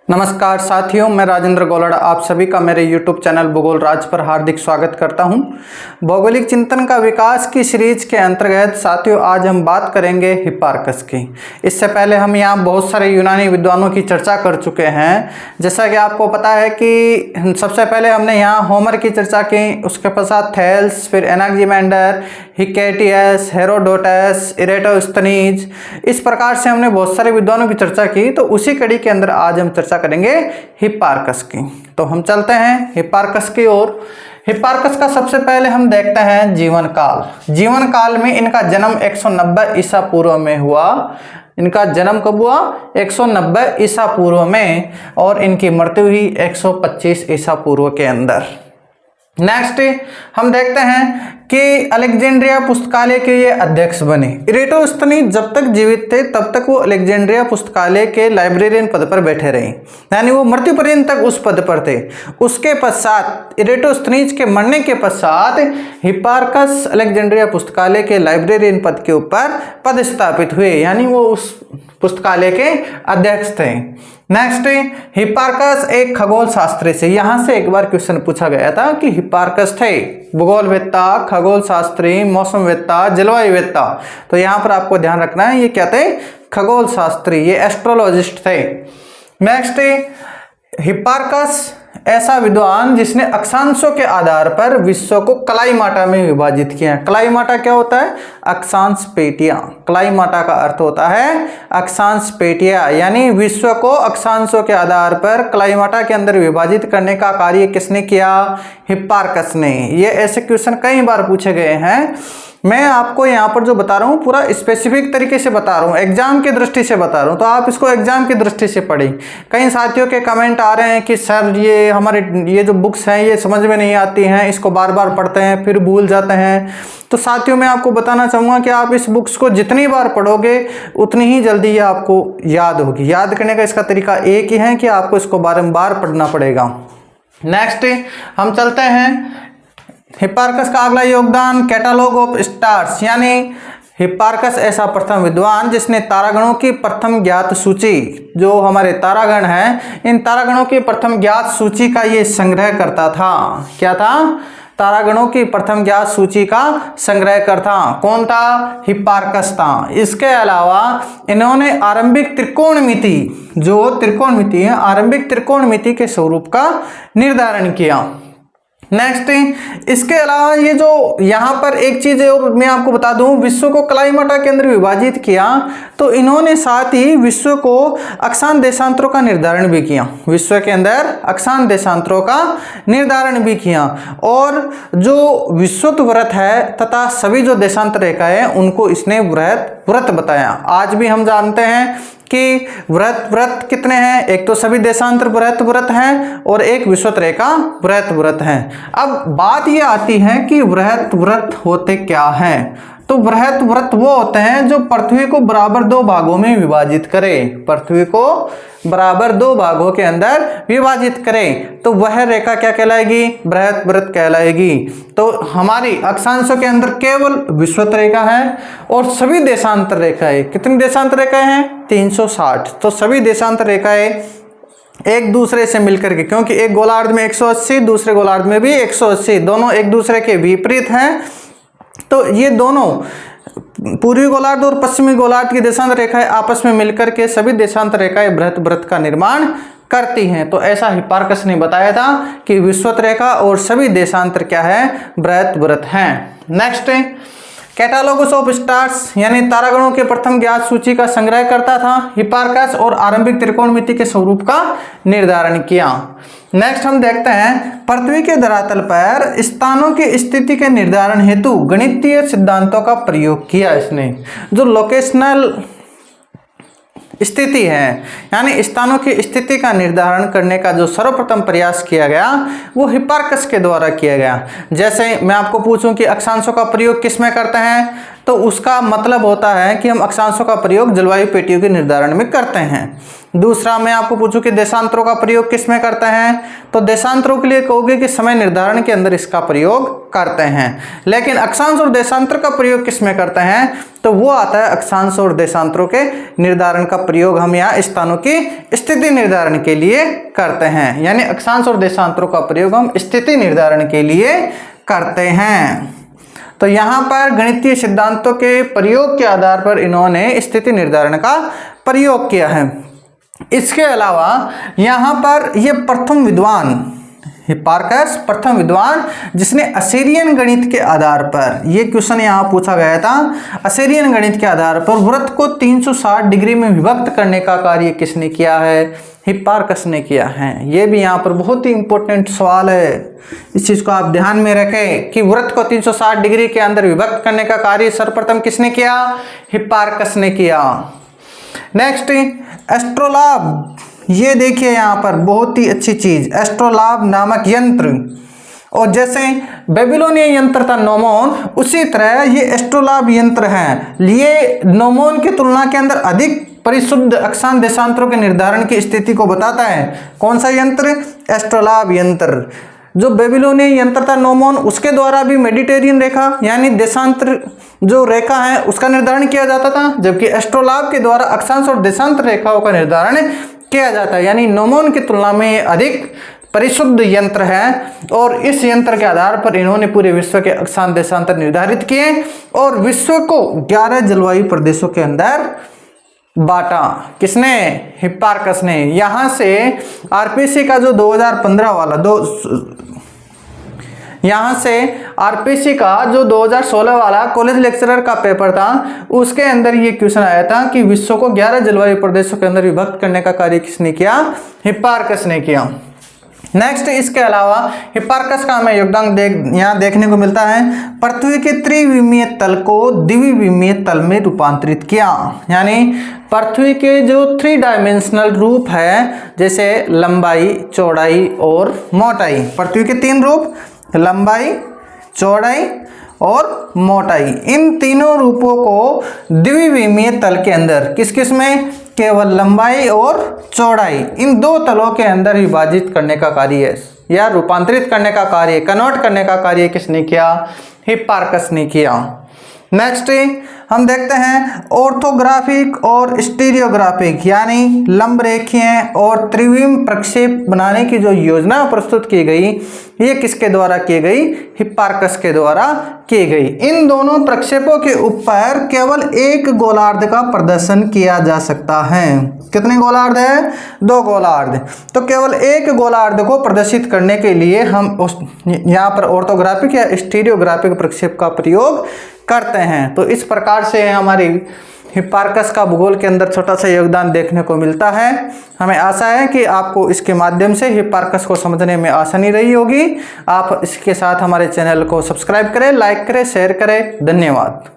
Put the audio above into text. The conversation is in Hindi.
नमस्कार साथियों, मैं राजेंद्र गोलड़ा आप सभी का मेरे YouTube चैनल भूगोल राज पर हार्दिक स्वागत करता हूं। भौगोलिक चिंतन का विकास की सीरीज के अंतर्गत साथियों आज हम बात करेंगे हिप्पार्कस की। इससे पहले हम यहां बहुत सारे यूनानी विद्वानों की चर्चा कर चुके हैं। जैसा कि आपको पता है कि सबसे पहले हमने यहाँ होमर की चर्चा की, उसके पश्चात थेल्स, फिर एनाक्सिमेंडर, हिकेटियस, हेरोडोटस, इरेटोस्थनीज, इस प्रकार से हमने बहुत सारे विद्वानों की चर्चा की। तो उसी कड़ी के अंदर आज हम चर्चा करेंगे हिप्पार्कस की। तो हम चलते हैं हिप्पार्कस की ओर। हिप्पार्कस का सबसे पहले हम देखते हैं जीवन काल। जीवन काल में इनका जन्म 190 ईसा पूर्व में हुआ। इनका जन्म कब हुआ? 190 ईसा पूर्व में, और इनकी मृत्यु हुई 125 ईसा पूर्व के अंदर। नेक्स्ट हम देखते हैं कि अलेक्जेंड्रिया पुस्तकालय के ये अध्यक्ष बने। इरेटोस्थनीज जब तक जीवित थे तब तक वो अलेक्जेंड्रिया पुस्तकालय के लाइब्रेरियन पद पर बैठे रहे, यानी वो मृत्यु पर्यंत तक उस पद पर थे। उसके पश्चात इरेटोस्थनीज के मरने के पश्चात हिप्पार्कस अलेक्जेंड्रिया पुस्तकालय के लाइब्रेरियन पद के ऊपर पदस्थापित हुए, यानी वो उस पुस्तकालय के अध्यक्ष थे। नेक्स्ट हिप्पार्कस एक खगोल शास्त्री से, यहां से एक बार क्वेश्चन पूछा गया था कि हिप्पार्कस थे भूगोलवेत्ता, खगोल शास्त्री, मौसमवेत्ता, जलवायुवेत्ता। तो यहां पर आपको ध्यान रखना है ये क्या थे? खगोल शास्त्री, ये एस्ट्रोलॉजिस्ट थे। नेक्स्ट हिप्पार्कस ऐसा विद्वान जिसने अक्षांशों के आधार पर विश्व को कलाईमाटा में विभाजित किया। कलाईमाटा क्या होता है? अक्षांश पेटियां। कलाईमाटा का अर्थ होता है अक्षांश पेटियां, यानी विश्व को अक्षांशों के आधार पर कलाईमाटा के अंदर विभाजित करने का कार्य किसने किया? हिप्पार्कस ने। ये ऐसे क्वेश्चन कई बार पूछे गए हैं। मैं आपको यहाँ पर जो बता रहा हूँ पूरा स्पेसिफिक तरीके से बता रहा हूँ, एग्जाम की दृष्टि से बता रहा हूँ, तो आप इसको एग्जाम की दृष्टि से पढ़ें। कई साथियों के कमेंट आ रहे हैं कि सर ये हमारे ये जो बुक्स हैं ये समझ में नहीं आती हैं, इसको बार बार पढ़ते हैं फिर भूल जाते हैं। तो साथियों मैं आपको बताना चाहूँगा कि आप इस बुक्स को जितनी बार पढ़ोगे उतनी ही जल्दी ये आपको याद होगी। याद करने का इसका तरीका एक ही है कि आपको इसको बारंबार पढ़ना पड़ेगा। नेक्स्ट हम चलते हैं हिप्पार्कस का अगला योगदान कैटालॉग ऑफ स्टार्स, यानी हिप्पार्कस ऐसा प्रथम विद्वान जिसने तारागणों की प्रथम ज्ञात सूची, जो हमारे तारागण हैं, इन तारागणों की प्रथम ज्ञात सूची का ये संग्रह करता था। क्या था? तारागणों की प्रथम ज्ञात सूची का संग्रह करता। कौन था? हिप्पार्कस था। इसके अलावा इन्होंने आरंभिक त्रिकोणमिति, जो त्रिकोणमिति है, आरंभिक त्रिकोणमिति के स्वरूप का निर्धारण किया। नेक्स्ट इसके अलावा ये जो यहाँ पर एक चीज और मैं आपको बता दूं, विश्व को कलाईमाटा के अंदर विभाजित किया तो इन्होंने साथ ही विश्व को अक्षांश देशांतरों का निर्धारण भी किया। विश्व के अंदर अक्षांश देशांतरों का निर्धारण भी किया, और जो विषुवत व्रत है तथा सभी जो देशांतर रेखा है उनको इसने व्रत बताया। आज भी हम जानते हैं कि व्रत कितने हैं? एक तो सभी देशांतर व्रत हैं और एक विषुवत रेखा व्रत हैं। अब बात ये आती है कि व्रत होते क्या हैं? तो व्रत वो होते हैं जो पृथ्वी को बराबर दो भागों में विभाजित करें। पृथ्वी को बराबर दो भागों के अंदर विभाजित करें तो वह रेखा क्या कहलाएगी? व्रत कहलाएगी। तो हमारी अक्षांशों के अंदर केवल विषुवत रेखा है और सभी देशांतर रेखाएं, कितनी देशांतर रेखाएं हैं? 360। तो सभी देशांतर रेखाएं एक दूसरे से मिलकर के, क्योंकि एक गोलार्ध में 180, दूसरे गोलार्ध में भी 180, दोनों एक दूसरे के विपरीत हैं। तो ये दोनों पूर्वी गोलार्ध और पश्चिमी गोलार्ध की देशांतर रेखाएं आपस में मिलकर के सभी देशांतर रेखाएं व्रत का निर्माण करती हैं। तो ऐसा हिप्पार्कस ने बताया था कि विषुवत रेखा और सभी देशांतर क्या है? व्रत हैं। नेक्स्ट कैटालॉगस ऑफ स्टार्स, यानी तारागणों के प्रथम ज्ञात सूची का संग्रह करता था हिप्पार्कस, और आरंभिक त्रिकोणमिति के स्वरूप का निर्धारण किया। नेक्स्ट हम देखते हैं पृथ्वी के धरातल पर स्थानों की स्थिति के निर्धारण हेतु गणितीय सिद्धांतों का प्रयोग किया इसने। जो लोकेशनल स्थिति है, यानी स्थानों की स्थिति का निर्धारण करने का जो सर्वप्रथम प्रयास किया गया वो हिप्पार्कस के द्वारा किया गया। जैसे मैं आपको पूछूं कि अक्षांशों का प्रयोग किस में करते हैं? तो उसका मतलब होता है कि हम अक्षांशों का प्रयोग जलवायु पेटियों के निर्धारण में करते हैं। दूसरा मैं आपको पूछूं कि देशांतरों का प्रयोग किस में करते हैं, तो देशांतरों के लिए कहोगे कि समय निर्धारण के अंदर इसका प्रयोग करते हैं। लेकिन अक्षांश और देशांतर का प्रयोग किस में करते हैं, तो वो आता है अक्षांश और देशांतरों के निर्धारण का प्रयोग हम यहाँ स्थानों की स्थिति निर्धारण के लिए करते हैं। यानी अक्षांश और देशांतरों का प्रयोग हम स्थिति निर्धारण के लिए करते हैं। तो यहाँ पर गणितीय सिद्धांतों के प्रयोग के आधार पर इन्होंने स्थिति निर्धारण का प्रयोग किया है। इसके अलावा यहाँ पर ये प्रथम विद्वान हिप्पार्कस प्रथम विद्वान जिसने असीरियन गणित के आधार पर, ये क्वेश्चन यहाँ पूछा गया था, असीरियन गणित के आधार पर वृत्त को 360 डिग्री में विभक्त करने का कार्य किसने किया है, हिप्पार्कस ने किया है। ये भी यहाँ पर बहुत ही इंपॉर्टेंट सवाल है, इस चीज को आप ध्यान में रखें कि वृत्त को 360 डिग्री के अंदर विभक्त करने का कार्य सर्वप्रथम किसने किया, हिप्पार्कस ने किया। नेक्स्ट एस्ट्रोलाब, ये देखिए यहाँ पर बहुत ही अच्छी चीज, एस्ट्रोलाब नामक यंत्र, और जैसे बेबीलोनियन यंत्र था नोमोन, उसी तरह ये एस्ट्रोलाब यंत्र है। ये नोमोन की तुलना के अंदर अधिक परिशुद्ध अक्षांश देशांतरों के निर्धारण की स्थिति को बताता है। कौन सा यंत्र, एस्ट्रोलाब यंत्र। जो बेबीलोनियन यंत्र था नोमोन, उसके द्वारा भी मेडिटेरियन रेखा यानी देशांतर जो रेखा है उसका निर्धारण किया जाता था, जबकि एस्ट्रोलाब के द्वारा अक्षांश और देशांतर रेखाओं का निर्धारण किया जाता है। यानी नोमोन की तुलना में अधिक परिशुद्ध यंत्र है, और इस यंत्र के आधार पर इन्होंने पूरे विश्व के अक्षांश देशांतर निर्धारित किए और विश्व को 11 जलवायु प्रदेशों के अंदर बांटा। किसने, हिप्पार्कस ने। यहां से आरपीसी का जो 2015 वाला यहाँ से आरपीसी का जो 2016 वाला कॉलेज लेक्चरर का पेपर था, उसके अंदर ये क्वेश्चन आया था कि विश्व को 11 जलवायु प्रदेशों के अंदर विभक्त करने का कार्य किसने किया, हिप्पार्कस ने किया। नेक्स्ट, इसके अलावा हिप्पार्कस का हमें योगदान यहाँ देखने को मिलता है, पृथ्वी के त्रिविमीय तल को द्विविमीय तल में रूपांतरित किया। यानी पृथ्वी के जो 3 डायमेंशनल रूप है, जैसे लंबाई, चौड़ाई और मोटाई, पृथ्वी के 3 रूप, लंबाई, चौड़ाई और मोटाई, इन तीनों रूपों को द्विविमीय तल के अंदर किस किस में, केवल लंबाई और चौड़ाई, इन 2 तलों के अंदर विभाजित करने का कार्य या रूपांतरित करने का कार्य, कन्वर्ट करने का कार्य किसने किया, हिप्पार्कस ने किया। नेक्स्ट हम देखते हैं ऑर्थोग्राफिक और स्टीरियोग्राफिक, यानी लंब रेखीय और त्रिविम प्रक्षेप बनाने की जो योजना प्रस्तुत की गई, ये किसके द्वारा की गई, हिप्पार्कस के द्वारा की गई। इन दोनों प्रक्षेपों के ऊपर केवल एक गोलार्ध का प्रदर्शन किया जा सकता है। कितने गोलार्ध है, 2 गोलार्ध। तो केवल एक गोलार्ध को प्रदर्शित करने के लिए हम यहाँ पर ऑर्थोग्राफिक या स्टीरियोग्राफिक प्रक्षेप का प्रयोग करते हैं। तो इस प्रकार से हमारी हिप्पार्कस का भूगोल के अंदर छोटा सा योगदान देखने को मिलता है। हमें आशा है कि आपको इसके माध्यम से हिप्पार्कस को समझने में आसानी रही होगी। आप इसके साथ हमारे चैनल को सब्सक्राइब करें, लाइक करें, शेयर करें। धन्यवाद।